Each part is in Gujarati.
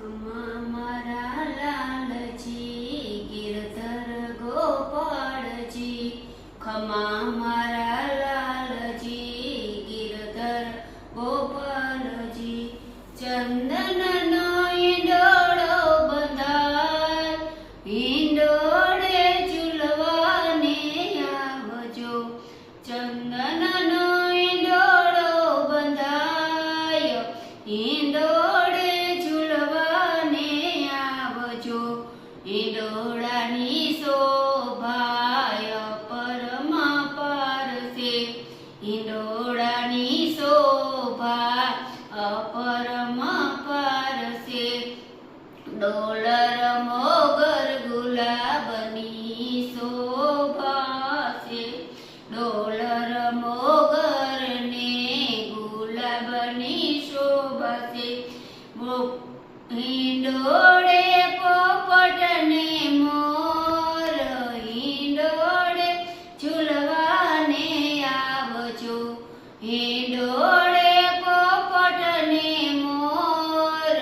ખમા મારા લાલજી ગિરધર ગોપાળજી, ખમા મારા લાલજી ગિરધર ગોપાળજી. ચંદનનો ઈંડોળો બંધાય, ઈંડોળે ઝૂલવાને આવજો. ચંદનનો ઈંડોળો બંધાય, ઈંડોળે ઝૂલવાને આવજો. ઈંડોળાની શોભાય પરમાપાર છે, ઈંડોળાની શોભા અપરમાપાર છે. ડોલર મોગર ગુલાબની શોભા છે, ડોલર મોગર ને ગુલાબની શોભા છે. હિંડોળે પોપટ ને મોર, હિંડોળે ઝૂલવાને આવજો. હિંડોળે પોપટ ને મોર,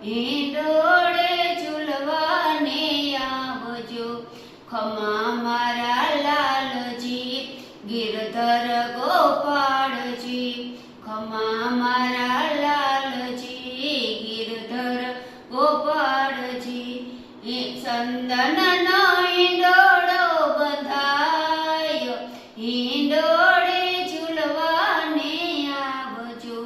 હિંડોળે ઝૂલવાને આવજો. ખમા મારા લાલજી ગિરધર ગોપાળજી, ખમા મારા લાલજી ગિરધર ગોપાળજી. ચંદનનો ઈંડોળો બંધાય, ઈંડોળે ઝૂલવાને આવજો.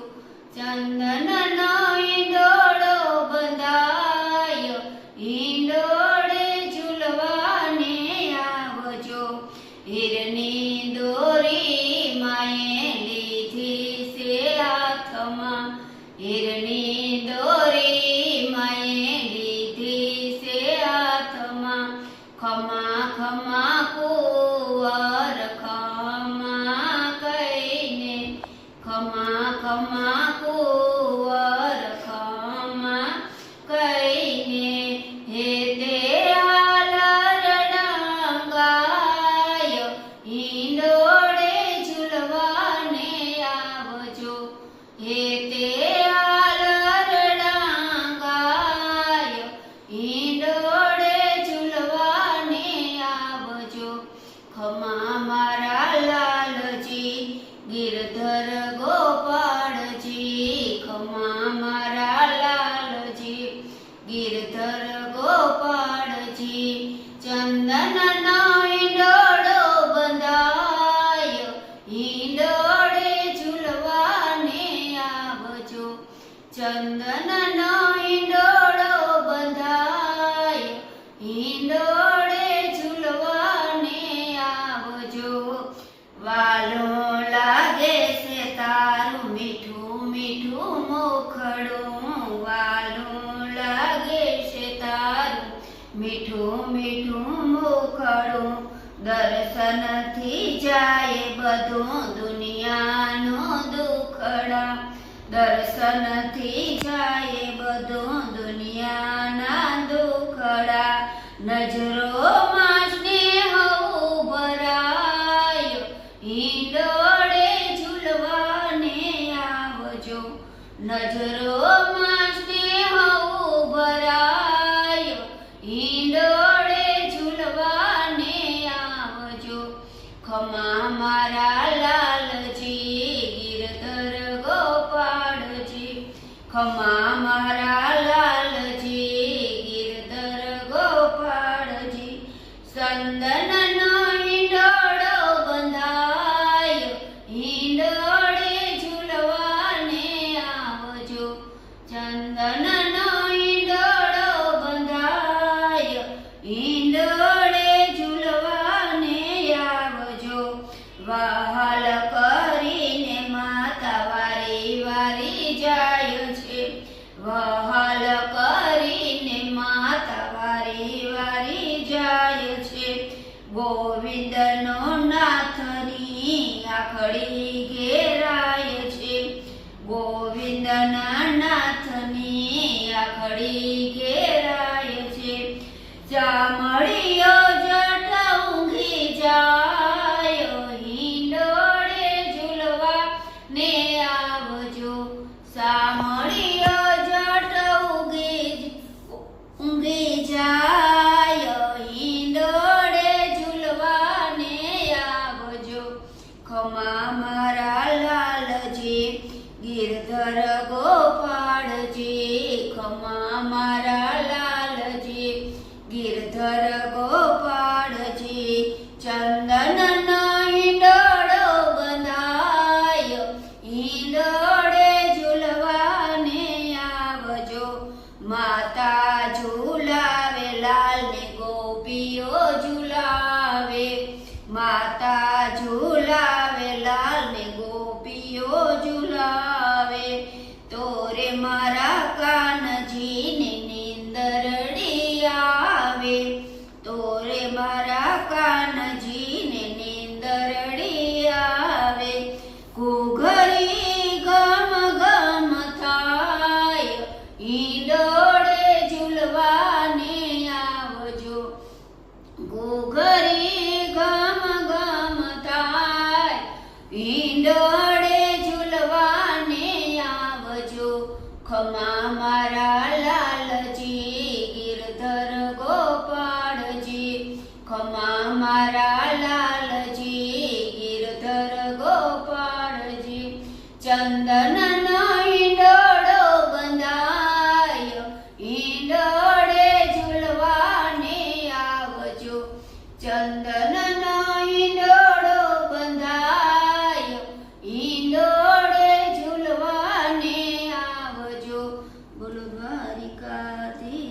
ચંદનનો ઈંડોળો બંધાય, ઈંડોળે ઝૂલવાને આવજો. હીરની દોરી માએ લીધી છે હાથમાં, હીરની દોરી માએ લીધી છે હાથમાં. ખમા ખમા કુંવર ખમા કહીને, ખમા ખમા કુંવર ખમા કહીને. હે તે હાલર ડાંગાય, ઈંડોળે ઝૂલવાને આવજો. હે તે હાલર ડાંગાય, ઈંડોળે ઝૂલવાને આવજો. ખમા મારા લાલજી ગિરધર ગોપાળજી, ખમા મારા લાલજી ગિરધર ગોપાળજી. ચંદનનો ઈંડોળો બંધાય, ઈંડોળે ઝૂલવાને આવજો. ચંદનનો ઈંડોળો બંધાય, ઈંડોળે ઝૂલવાને આવજો. વાલું લાગે છે તારું મીઠું મીઠું મુખડું, વાલું લાગે છે તારું મીઠું મીઠું મુખડું. દર્શનથી જાય બધું દુનિયાનું દુખડા, દર્શનથી જાય બધું દુનિયાના દુખડા. નજરોમાં સ્નેહ ઉભરાય, ઈંડોળે ઝૂલવાને આવજો. નજરોમાં સ્નેહ ઉભરાય, ઈંડોળે ઝૂલવાને આવજો. ખમા મારા લાલજી ગિરધર ગોપાળજી, ખમા મારા લાલજી ગિરધર ગોપાળજી. ચંદનનો ઈંડોળો બંધાય, ઈંડોળે ઝૂલવાને આવજો. ચંદનનો ઈંડોળો બંધાય, ઈંડોળે ઝૂલવાને આવજો. વહાલ કરીને માતા વારી વારી જાય છે, વહાલ કરીને માતા વારી વારી જાય છે. ગોવિંદનો નાથની આખડી ઘેરાય છે, ગોવિંદના નાથની આખડી ઘેરાય છે. ચામડીયો જટ ઊંઘી જાય, હિંડોળે ઝૂલવા ને આવજો. સામળીયો જટ ઉગી ખમા મારા લાલજી ગિરધર ગોપાળજી ચંદનનો હિંડોળો બંધાયો હિંડોળે ઝૂલવાને આવજો માતા ઝૂલાવે લાલને ગોપીઓ ઝૂલાવે માતા ઝૂલાવે લાલને ગોપીઓ ઝૂલાવે તોરે મારા કાનજીને નીંદરડી આવે તોરે મારા કાનજીને નીંદરડી આવે ઘૂઘરી ગમ ગમ થાય હિંડોળે ઝૂલવાને આવજો ઘૂઘરી ગમ ગમ થાય હિંડોળે ઝૂલવાને આવજો ખમા મારા લાલજી ગિરધર ગોપાળજી ખમા મારા લાલજી ગિરધર ગોપાળજી ચંદનનો હિંડોળો બંધાયો હિંડોળે ઝૂલવાને આવજો ચંદનનો હિંડોળો બંધાયો હિંડોળે ઝૂલવાને આવજો બોલો દ્વારિકાધીશ